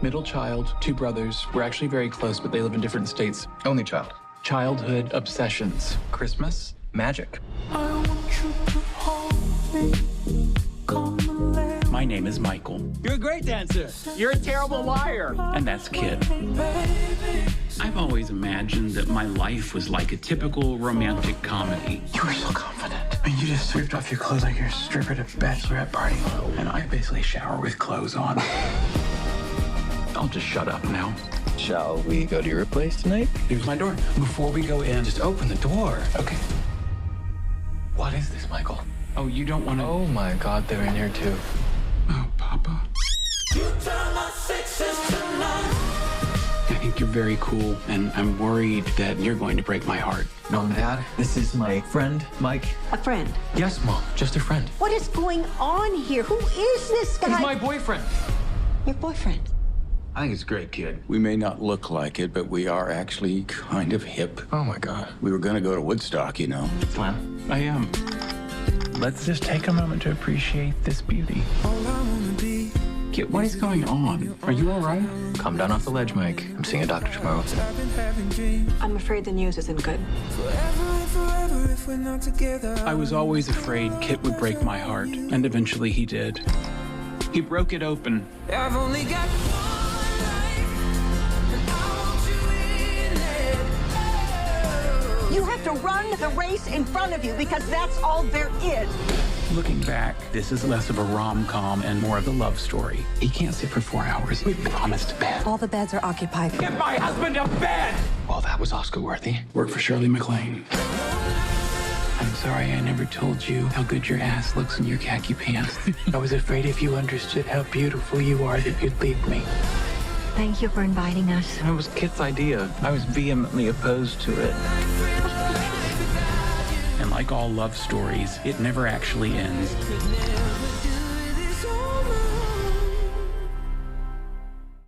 Middle child, two brothers. We're actually very close, but they live in different states. Only child. Childhood obsessions. Christmas, magic. I want you to hold me. Come and lay My name is Michael, You're a great dancer. You're a terrible liar. and that's Kid. baby. I've always imagined that my life was like a typical romantic comedy. You were so confident. I mean, you just stripped off your clothes like you're a stripper at a bachelorette party. And I basically shower with clothes on. I'll just shut up now. Shall we go to your place tonight? Here's my door. Before we go in, just open the door. Okay. What is this, Michael? Oh, you don't want to... Oh my God, they're in here too. Oh, Papa. You turn my sixes to nine. I think you're very cool, and I'm worried that you're going to break my heart. Mom and Dad, this is my friend, Mike. A friend. Yes, Mom. Just a friend. What is going on here? Who is this guy? He's my boyfriend. Your boyfriend. I think it's great, Kid. We may not look like it, but we are actually kind of hip. Oh, my God. We were going to go to Woodstock, you know. Slam. I am. Let's just take a moment to appreciate this beauty. All I wanna be. Kid, what is going on? Are you all right? Come down off the ledge, Mike. I'm seeing a doctor tomorrow. I've been having dreams. I'm afraid the news isn't good. Forever and forever if we're not together. I was always afraid Kit would break my heart, and eventually he did. He broke it open. I've only got one life, and I want you in it. You have to run the race in front of you because that's all there is. Looking back, this is less of a rom-com and more of a love story. He can't sit for 4 hours. We promised bed. All the beds are occupied. Get my husband to bed. Well, that was Oscar-worthy. Worked for Shirley MacLaine. I'm sorry I never told you how good your ass looks in your khaki pants. I was afraid if you understood how beautiful you are that you'd leave me. Thank you for inviting us. It was Kit's idea. I was vehemently opposed to it. And like all love stories, it never actually ends.